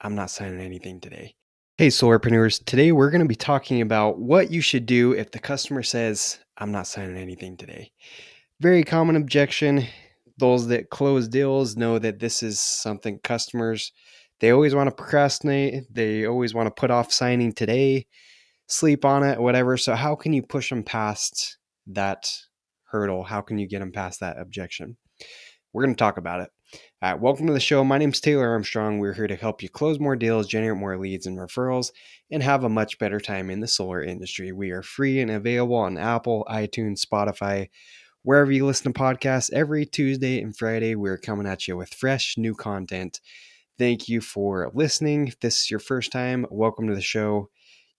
I'm not signing anything today. Hey, solarpreneurs. Today we're going to be talking about what you should do if the customer says, I'm not signing anything today. Very common objection. Those that close deals know that this is something customers, they always want to procrastinate. They always want to put off signing today, sleep on it, whatever. So how can you push them past that hurdle? How can you get them past that objection? We're going to talk about it. Welcome to the show. My name is Taylor Armstrong. We're here to help you close more deals, generate more leads and referrals, and have a much better time in the solar industry. We are free and available on Apple, iTunes, Spotify, wherever you listen to podcasts. Every Tuesday and Friday, we're coming at you with fresh new content. Thank you for listening. If this is your first time, welcome to the show.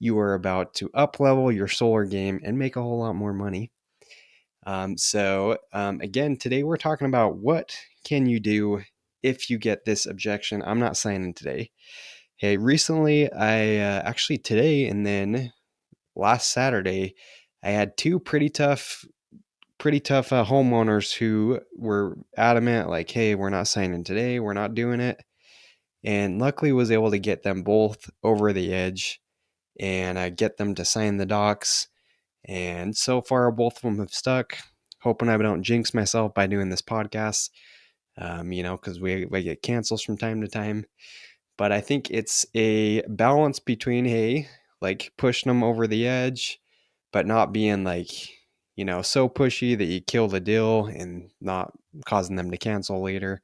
You are about to up-level your solar game and make a whole lot more money. Again, today we're talking about what can you do if you get this objection. I'm not signing today. Hey, recently actually today and then last Saturday, I had two pretty tough homeowners who were adamant, like, hey, we're not signing today. We're not doing it. And luckily was able to get them both over the edge and get them to sign the docs. And so far, both of them have stuck. Hoping I don't jinx myself by doing this podcast, because we get cancels from time to time. But I think it's a balance between, hey, like pushing them over the edge, but not being like, so pushy that you kill the deal and not causing them to cancel later.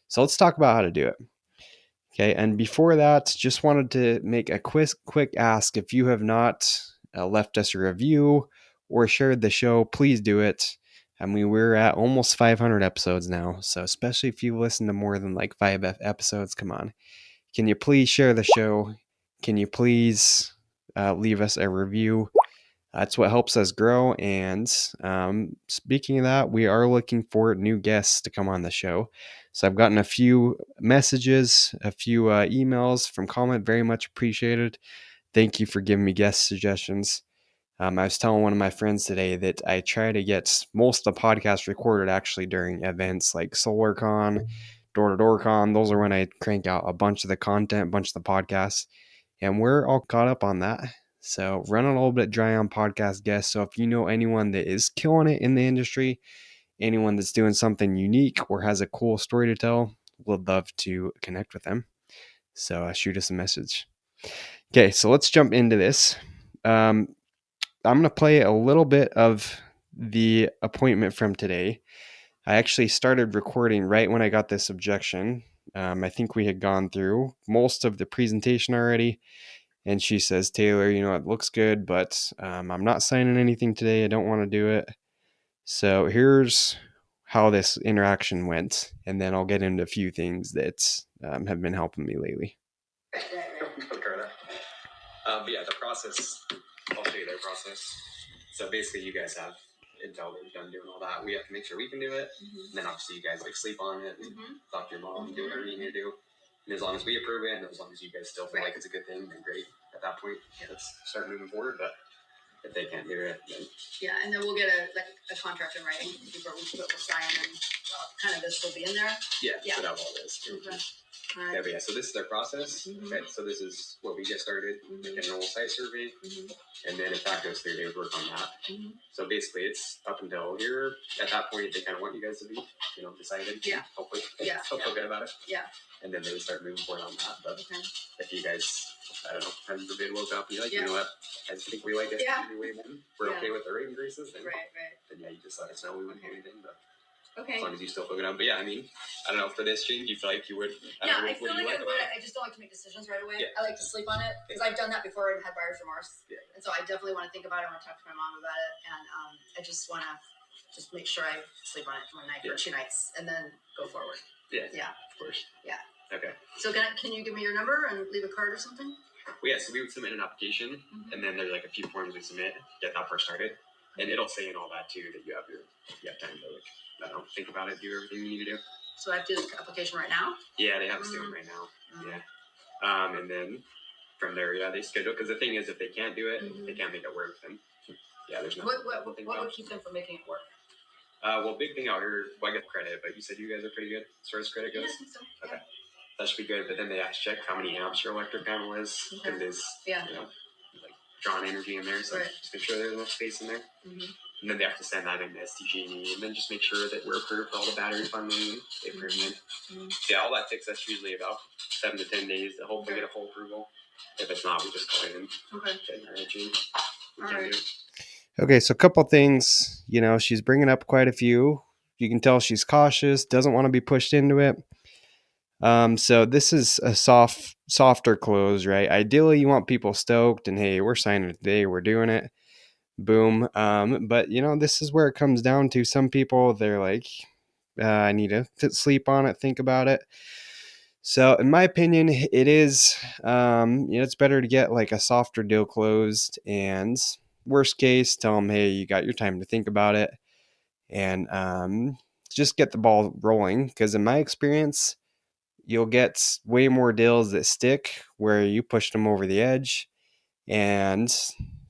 So let's talk about how to do it. Okay, and before that, just wanted to make a quick ask. If you have not left us a review or shared the show, please do it. I mean, we're at almost 500 episodes now, so especially if you listen to more than like 5 episodes, come on. Can you please share the show? Can you please leave us a review? That's what helps us grow. And speaking of that, we are looking for new guests to come on the show. So I've gotten a few messages, a few emails from comment. Very much appreciated. Thank you for giving me guest suggestions. I was telling one of my friends today that I try to get most of the podcasts recorded actually during events like SolarCon, Door-to-Door Con. Those are when I crank out a bunch of the content, a bunch of the podcasts. And we're all caught up on that. So running a little bit dry on podcast guests. So if you know anyone that is killing it in the industry, anyone that's doing something unique or has a cool story to tell, would love to connect with them. So shoot us a message. Okay, so let's jump into this. I'm going to play a little bit of the appointment from today. I actually started recording right when I got this objection. I think we had gone through most of the presentation already. And she says, Taylor, it looks good, but I'm not signing anything today. I don't want to do it. So here's how this interaction went. And then I'll get into a few things that have been helping me lately. But yeah, the process, I'll show you their process. So basically you guys have intel that you've done doing all that. We have to make sure we can do it. Mm-hmm. And then obviously you guys sleep on it, talk to your mom, do whatever you need to do. And as long as we approve it, and as long as you guys still feel like it's a good thing, then great. At that point, let's start moving forward. But if they can't do it, then and then we'll get a contract in writing before we'll sign, and kind of this will be in there. So that all this. Okay. All right. But so this is their process. Mm-hmm. Okay, so this is what we get started, like a normal site survey, and then if that goes through, they would work on that. Mm-hmm. So basically, it's up until here. At that point, they kind of want you guys to be, decided. Yeah. Hopefully, feel good about it. Yeah. And then they would start moving forward on that. But if you guys, I don't know, heaven forbid, woke up and you're like, you know what, I just think we like it anyway, then we're okay with the rate increases, then then you just let us know. We wouldn't do anything, but as long as you still feel good on. But I don't know, for this change, you feel like you would. I feel like I would. I just don't like to make decisions right away. I like to sleep on it because I've done that before and had buyer's remorse. And so I definitely want to think about it. I want to talk to my mom about it, and I just want to make sure I sleep on it one night or 2 nights, and then go forward. Yeah, of course. Yeah. Okay. So can you give me your number and leave a card or something? Well, so we would submit an application, and then there's like a few forms we submit, get that part started, and it'll say in all that too that you have time to think about it, do everything you need to do. So I have to do the application right now? Yeah, they have us doing it right now. Yeah. And then from there, they schedule, because the thing is, if they can't do it, they can't make it work, then there's nothing. What would keep them from making it work? Well, big thing out here, I get credit, but you said you guys are pretty good as far as credit goes? Yeah, I think so. Okay. that should be good. But then they have to check how many amps your electric panel is, because it's like drawn energy in there. So just make sure there's enough space in there. And then they have to send that in to SDG&E, and then just make sure that we're approved for all the battery funding. They approve it. Yeah, all that takes us usually about 7 to 10 days to hopefully get a full approval. If it's not, we just go in and all right. Okay, so a couple things. She's bringing up quite a few. You can tell she's cautious, doesn't want to be pushed into it. So this is a softer close, right? Ideally, you want people stoked and, hey, we're signing it today, we're doing it. Boom. But this is where it comes down to. Some people, they're like, I need to sleep on it, think about it. So in my opinion, it is, it's better to get like a softer deal closed, and worst case, tell them, hey, you got your time to think about it, and just get the ball rolling. Because in my experience, you'll get way more deals that stick where you pushed them over the edge and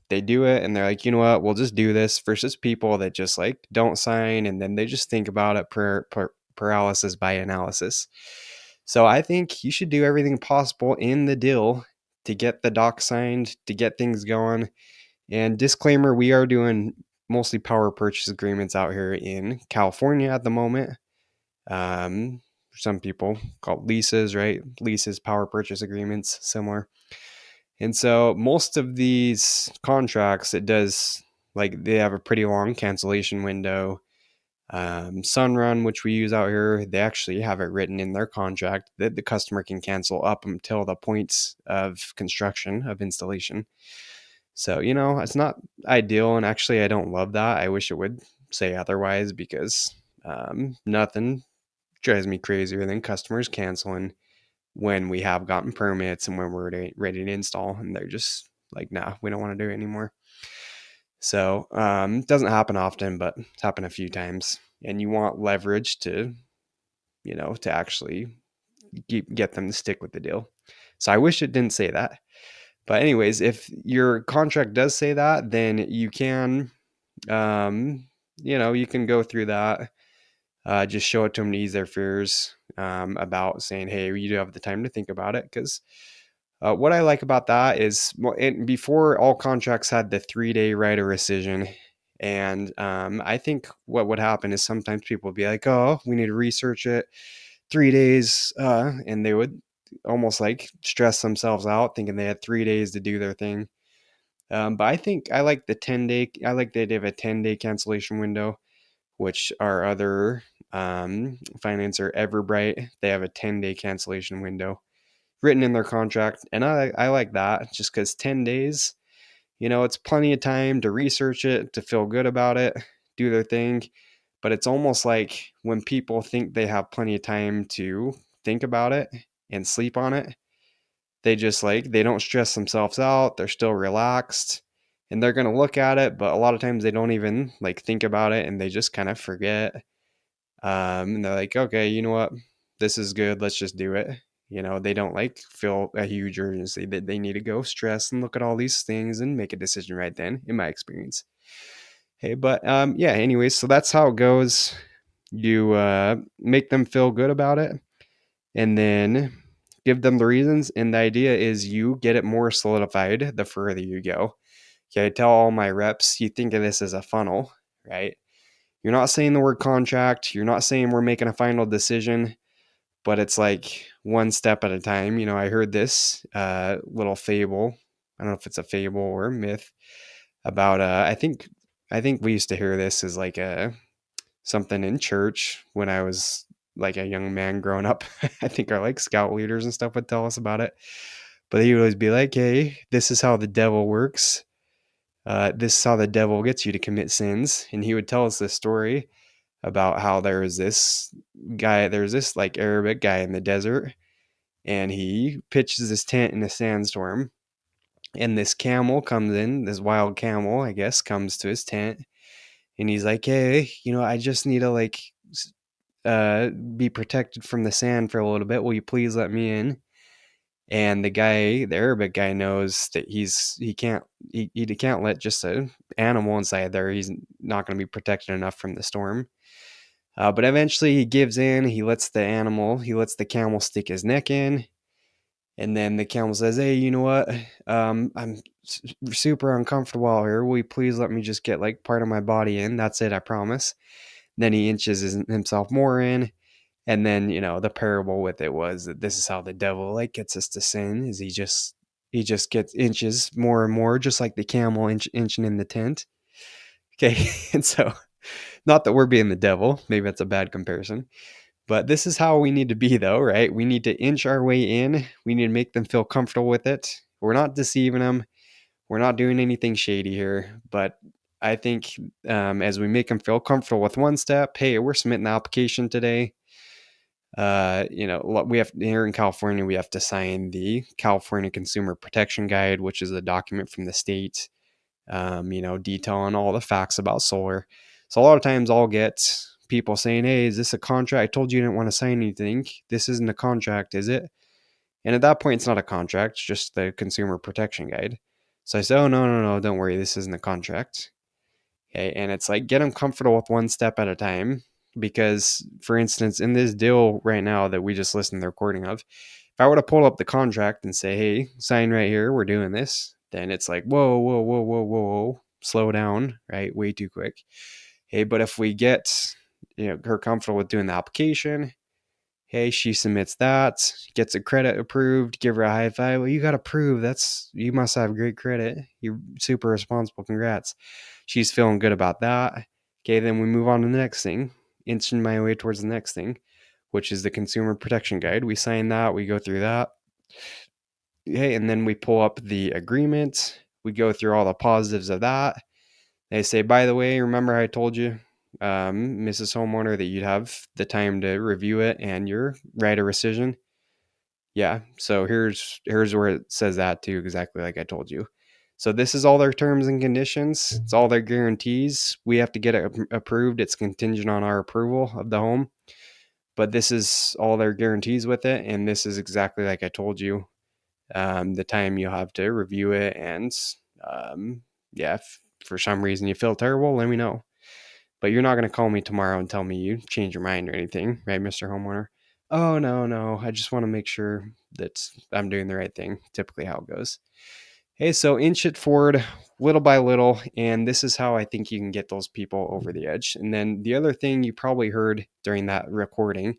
they do it and they're like, you know what, we'll just do this, versus people that just like don't sign and then they just think about it, paralysis by analysis. So I think you should do everything possible in the deal to get the doc signed, to get things going. And disclaimer, we are doing mostly power purchase agreements out here in California at the moment. Some people call it leases, right? Leases, power purchase agreements, similar. And so most of these contracts, it does, like, they have a pretty long cancellation window. Sunrun, which we use out here, they actually have it written in their contract that the customer can cancel up until the points of construction, of installation. So, it's not ideal. And actually, I don't love that. I wish it would say otherwise, because nothing drives me crazier than customers canceling when we have gotten permits and when we're ready to install, and they're just like, nah, we don't want to do it anymore. So it doesn't happen often, but it's happened a few times, and you want leverage to actually get them to stick with the deal. So I wish it didn't say that. But anyways, if your contract does say that, then you can you can go through that. Just show it to them to ease their fears about saying, hey, you do have the time to think about it. Because what I like about that is, before, all contracts had the 3-day right of rescission. And I think what would happen is sometimes people would be like, oh, we need to research it 3 days. And they would almost like stress themselves out thinking they had 3 days to do their thing. But I think I like the 10-day. I like the idea of a 10-day cancellation window, which our other financer, Everbright, they have a 10-day cancellation window written in their contract. And I like that, just because 10 days, it's plenty of time to research it, to feel good about it, do their thing. But it's almost like when people think they have plenty of time to think about it and sleep on it, they just they don't stress themselves out. They're still relaxed and they're going to look at it. But a lot of times they don't even think about it, and they just kind of forget. And they're like, okay, you know what? This is good. Let's just do it. They don't feel a huge urgency that they need to go stress and look at all these things and make a decision right then, in my experience. Hey, but yeah, anyways, so that's how it goes. You make them feel good about it and then give them the reasons. And the idea is you get it more solidified the further you go. Okay, I tell all my reps, you think of this as a funnel, right? You're not saying the word contract. You're not saying we're making a final decision, but it's like one step at a time. I heard this little fable. I don't know if it's a fable or a myth about, I think we used to hear this as something in church when I was a young man growing up. I think our scout leaders and stuff would tell us about it. But he would always be like, hey, this is how the devil works. This is how the devil gets you to commit sins. And he would tell us this story about how there's this Arabic guy in the desert, and he pitches his tent in a sandstorm, and this camel comes in, this wild camel, I guess, comes to his tent, and he's like, hey, I just need to be protected from the sand for a little bit. Will you please let me in? And the Arabic guy knows that he can't let just an animal inside there. He's not going to be protected enough from the storm. But eventually he gives in. He lets the camel stick his neck in. And then the camel says, "Hey, you know what? I'm super uncomfortable out here. Will you please let me just get like part of my body in? That's it, I promise." Then he inches himself more in. And then, the parable with it was that this is how the devil like gets us to sin, is he just gets inches more and more, just like the camel inching in the tent. Okay. And so, not that we're being the devil, maybe that's a bad comparison, but this is how we need to be, though, right? We need to inch our way in. We need to make them feel comfortable with it. We're not deceiving them. We're not doing anything shady here. But I think as we make them feel comfortable with one step, hey, we're submitting the application today. We have here in California, we have to sign the California Consumer Protection Guide, which is a document from the state, detailing all the facts about solar. So a lot of times I'll get people saying, "Hey, is this a contract? I told you didn't want to sign anything. This isn't a contract, is it?" And at that point, it's not a contract, it's just the Consumer Protection Guide. So I say, "Oh, no, no, no, don't worry. This isn't a contract." Okay. And it's like, get them comfortable with one step at a time. Because, for instance, in this deal right now that we just listened to the recording of, if I were to pull up the contract and say, "Hey, sign right here, we're doing this," then it's like, whoa, whoa, whoa, whoa, whoa, slow down, right? Way too quick. Hey, but if we get her comfortable with doing the application, hey, she submits that, gets a credit approved, give her a high five. "Well, you got approved. You must have great credit. You're super responsible. Congrats." She's feeling good about that. Okay, then we move on to the next thing, inching my way towards the next thing, which is the Consumer Protection Guide. We sign that, we go through that. Okay, and then we pull up the agreement. We go through all the positives of that. They say, "By the way, remember I told you, Mrs. Homeowner, that you'd have the time to review it and your right of rescission?" Yeah, so here's where it says that too, exactly like I told you. So this is all their terms and conditions. It's all their guarantees. We have to get it approved. It's contingent on our approval of the home. But this is all their guarantees with it. And this is exactly like I told you, the time you'll have to review it. And yeah, if for some reason you feel terrible, let me know. But you're not going to call me tomorrow and tell me you change your mind or anything, right, Mr. Homeowner? "Oh, no, no. I just want to make sure that I'm doing the right thing." Typically how it goes. Hey, so inch it forward little by little. And this is how I think you can get those people over the edge. And then the other thing you probably heard during that recording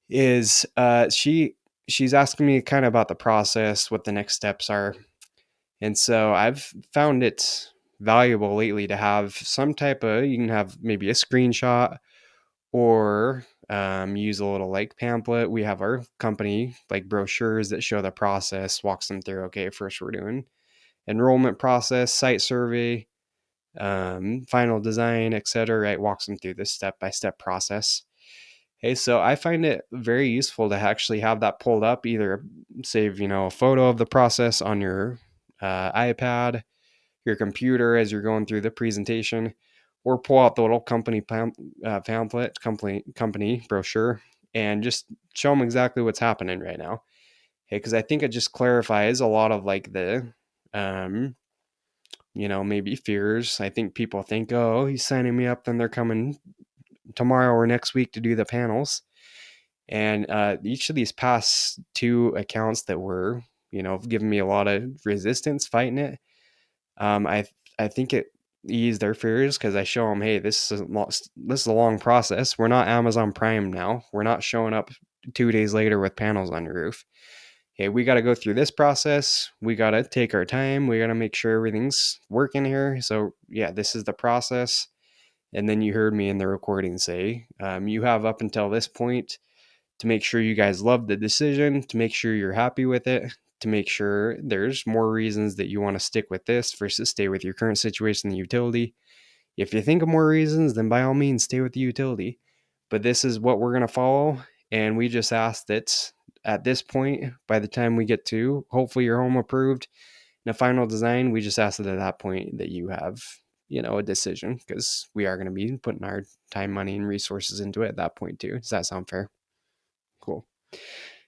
is she's asking me kind of about the process, what the next steps are. And so I've found it valuable lately to have some type of, you can have maybe a screenshot or use a little like pamphlet. We have our company like brochures that show the process, walks them through. Okay, first we're doing enrollment process, site survey, final design, etc. Right, walks them through this step-by-step process. Hey, so I find it very useful to actually have that pulled up, either save a photo of the process on your iPad, your computer as you're going through the presentation, or pull out the little company pamphlet, company brochure, and just show them exactly what's happening right now. Okay, because I think it just clarifies a lot of like the maybe fears. I think people think, "Oh, he's signing me up, then they're coming tomorrow or next week to do the panels." And each of these past two accounts that were giving me a lot of resistance fighting it, I think it eased their fears, because I show them, "Hey, this is a long process. We're not Amazon Prime now. We're not showing up 2 days later with panels on your roof. Hey, we got to go through this process. We got to take our time. We got to make sure everything's working here. So yeah, this is the process." And then you heard me in the recording say, "You have up until this point to make sure you guys love the decision, to make sure you're happy with it, to make sure there's more reasons that you want to stick with this versus stay with your current situation in the utility. If you think of more reasons, then by all means stay with the utility. But this is what we're going to follow. And we just ask that at this point, by the time we get to hopefully your home approved in a final design, we just ask that at that point that you have a decision, because we are going to be putting our time, money, and resources into it at that point too." Does that sound fair? Cool.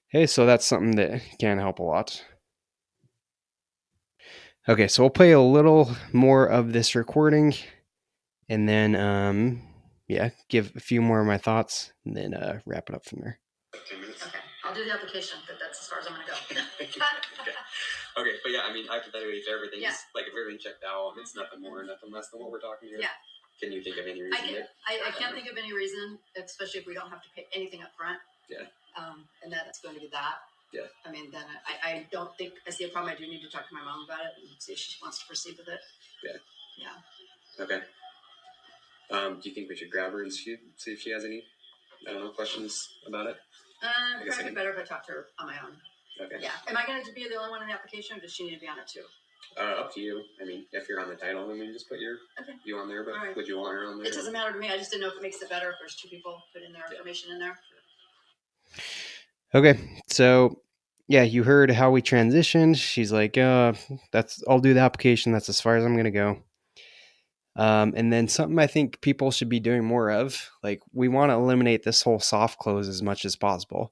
Hey, so that's something that can help a lot. Okay, so we'll play a little more of this recording, and then give a few more of my thoughts and then wrap it up from there. 10 minutes. Okay, I'll do the application, but that's as far as I'm gonna go. Okay, but yeah, I mean, hypothetically, if everything's like if everything checked out, it's nothing more, nothing less than what we're talking here. Yeah. Can you think of any reason? I can't think of any reason, especially if we don't have to pay anything up front. Yeah. And that's going to be that. Yeah. I mean, then I don't think I see a problem. I do need to talk to my mom about it and see if she wants to proceed with it. Yeah. Yeah. Okay. Do you think we should grab her and see if she has any, questions about it? Probably be better if I talk to her on my own. Okay. Yeah. Am I going to be the only one in the application, or does she need to be on it too? Up to you. I mean, if you're on the title, I mean, just put you on there. But would you want her on there? It doesn't matter to me. I just didn't know if it makes it better if there's two people putting their information in there. Okay, so yeah, you heard how we transitioned. She's like, I'll do the application. That's as far as I'm gonna go. And then something I think people should be doing more of, like we want to eliminate this whole soft close as much as possible,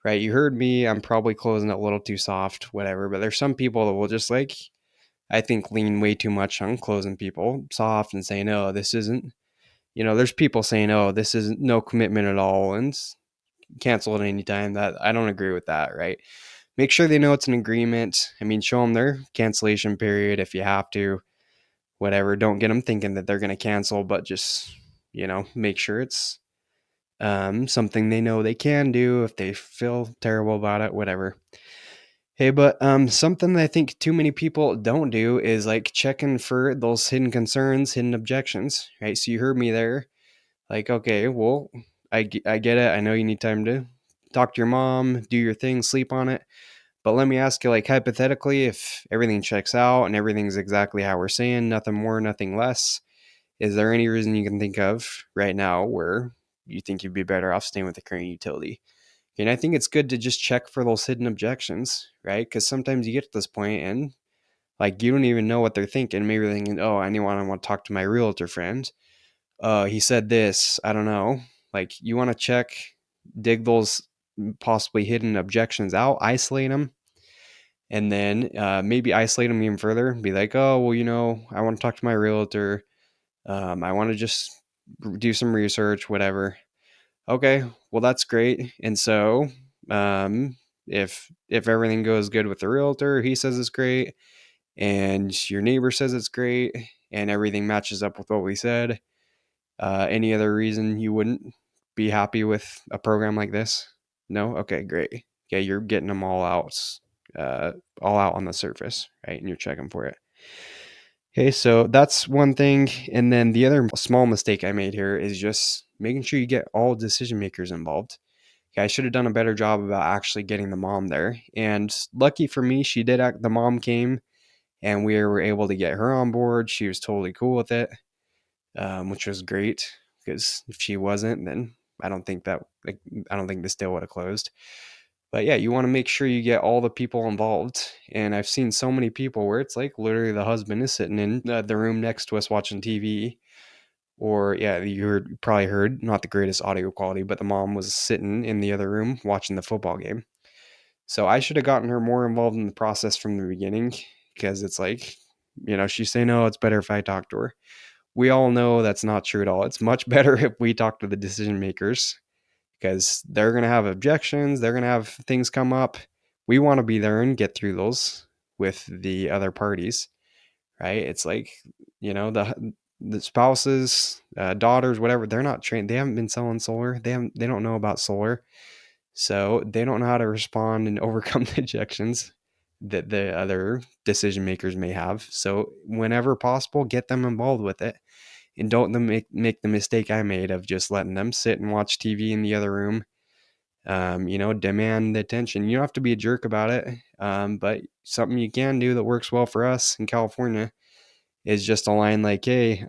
right? You heard me. I'm probably closing it a little too soft, whatever. But there's some people that will just like, I think, lean way too much on closing people soft and saying, "Oh, this isn't." There's people saying, "Oh, this isn't no commitment at all," and cancel at any time. That I don't agree with that, right? Make sure they know it's an agreement. I mean, show them their cancellation period if you have to, whatever. Don't get them thinking that they're going to cancel, but just, make sure it's something they know they can do if they feel terrible about it, whatever. Hey, but something that I think too many people don't do is like checking for those hidden concerns, hidden objections, right? So you heard me there. Like, okay, well, I get it. I know you need time to talk to your mom, do your thing, sleep on it. But let me ask you, like, hypothetically, if everything checks out and everything's exactly how we're saying, nothing more, nothing less, is there any reason you can think of right now where you think you'd be better off staying with the current utility? And I think it's good to just check for those hidden objections, right? Because sometimes you get to this point and like you don't even know what they're thinking. Maybe they're thinking, oh, I want to talk to my realtor friend. He said this. I don't know. Like you want to check, dig those possibly hidden objections out, isolate them, and then maybe isolate them even further. Be like, oh, well, I want to talk to my realtor. I want to just do some research, whatever. Okay, well that's great. And so, if everything goes good with the realtor, he says it's great, and your neighbor says it's great, and everything matches up with what we said. Any other reason you wouldn't be happy with a program like this? No? Okay, great. Yeah, you're getting them all out on the surface, right? And you're checking for it. Okay, so that's one thing. And then the other small mistake I made here is just making sure you get all decision makers involved. Okay, I should have done a better job about actually getting the mom there. And lucky for me, she did the mom came and we were able to get her on board. She was totally cool with it, which was great because if she wasn't, then I don't think this deal would have closed. But yeah, you want to make sure you get all the people involved. And I've seen so many people where it's like literally the husband is sitting in the room next to us watching TV. Or yeah, you probably heard, not the greatest audio quality, but the mom was sitting in the other room watching the football game. So I should have gotten her more involved in the process from the beginning because it's like, she's saying, no, it's better if I talk to her. We all know that's not true at all. It's much better if we talk to the decision makers because they're going to have objections. They're going to have things come up. We want to be there and get through those with the other parties, right? It's like, the spouses, daughters, whatever, they're not trained. They haven't been selling solar. They don't know about solar. So they don't know how to respond and overcome the objections that the other decision makers may have. So whenever possible, get them involved with it. And don't make the mistake I made of just letting them sit and watch TV in the other room. Demand the attention. You don't have to be a jerk about it. But something you can do that works well for us in California is just a line like, hey,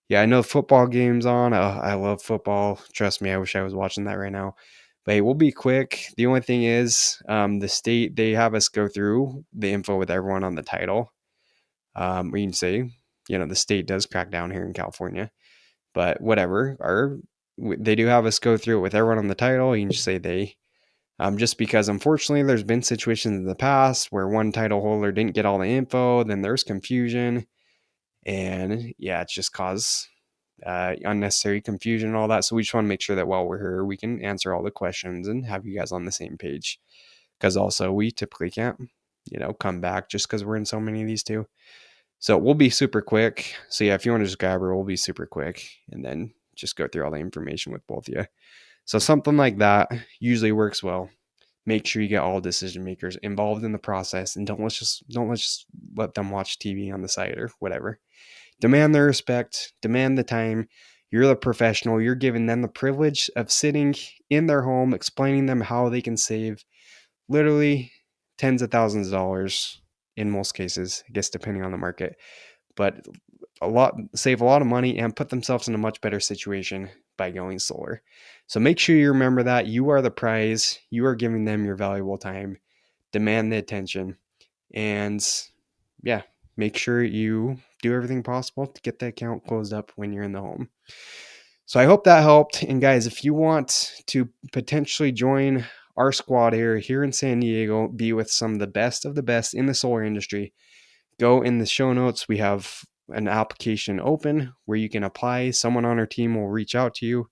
yeah, I know football game's on. I love football. Trust me, I wish I was watching that right now. But hey, we'll be quick. The only thing is, the state, they have us go through the info with everyone on the title. We can say, the state does crack down here in California, but whatever. They do have us go through it with everyone on the title. You can just say they. Just because unfortunately there's been situations in the past where one title holder didn't get all the info, then there's confusion. And yeah, it's just caused unnecessary confusion and all that. So we just want to make sure that while we're here, we can answer all the questions and have you guys on the same page. Because also we typically can't, come back just because we're in so many of these too. So we'll be super quick. So yeah, if you want to just grab her, we'll be super quick and then just go through all the information with both of you. So something like that usually works well. Make sure you get all decision makers involved in the process and don't just let them watch TV on the side or whatever. Demand their respect, demand the time. You're the professional. You're giving them the privilege of sitting in their home, explaining them how they can save literally tens of thousands of dollars in most cases, I guess, depending on the market, but save a lot of money and put themselves in a much better situation by going solar. So make sure you remember that you are the prize. You are giving them your valuable time. Demand the attention. And yeah, make sure you do everything possible to get the account closed up when you're in the home. So I hope that helped. And guys, if you want to potentially join our squad here in San Diego, be with some of the best in the solar industry, go in the show notes. We have an application open where you can apply. Someone on our team will reach out to you.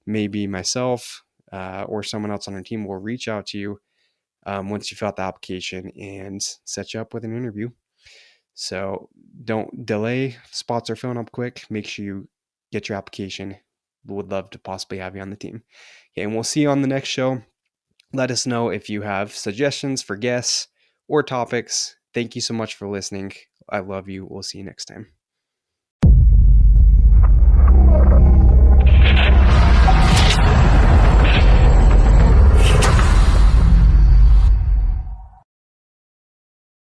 Maybe myself or someone else on our team will reach out to you once you fill out the application and set you up with an interview. So don't delay. Spots are filling up quick. Make sure you get your application. We would love to possibly have you on the team. Okay, and we'll see you on the next show. Let us know if you have suggestions for guests or topics. Thank you so much for listening. I love you. We'll see you next time.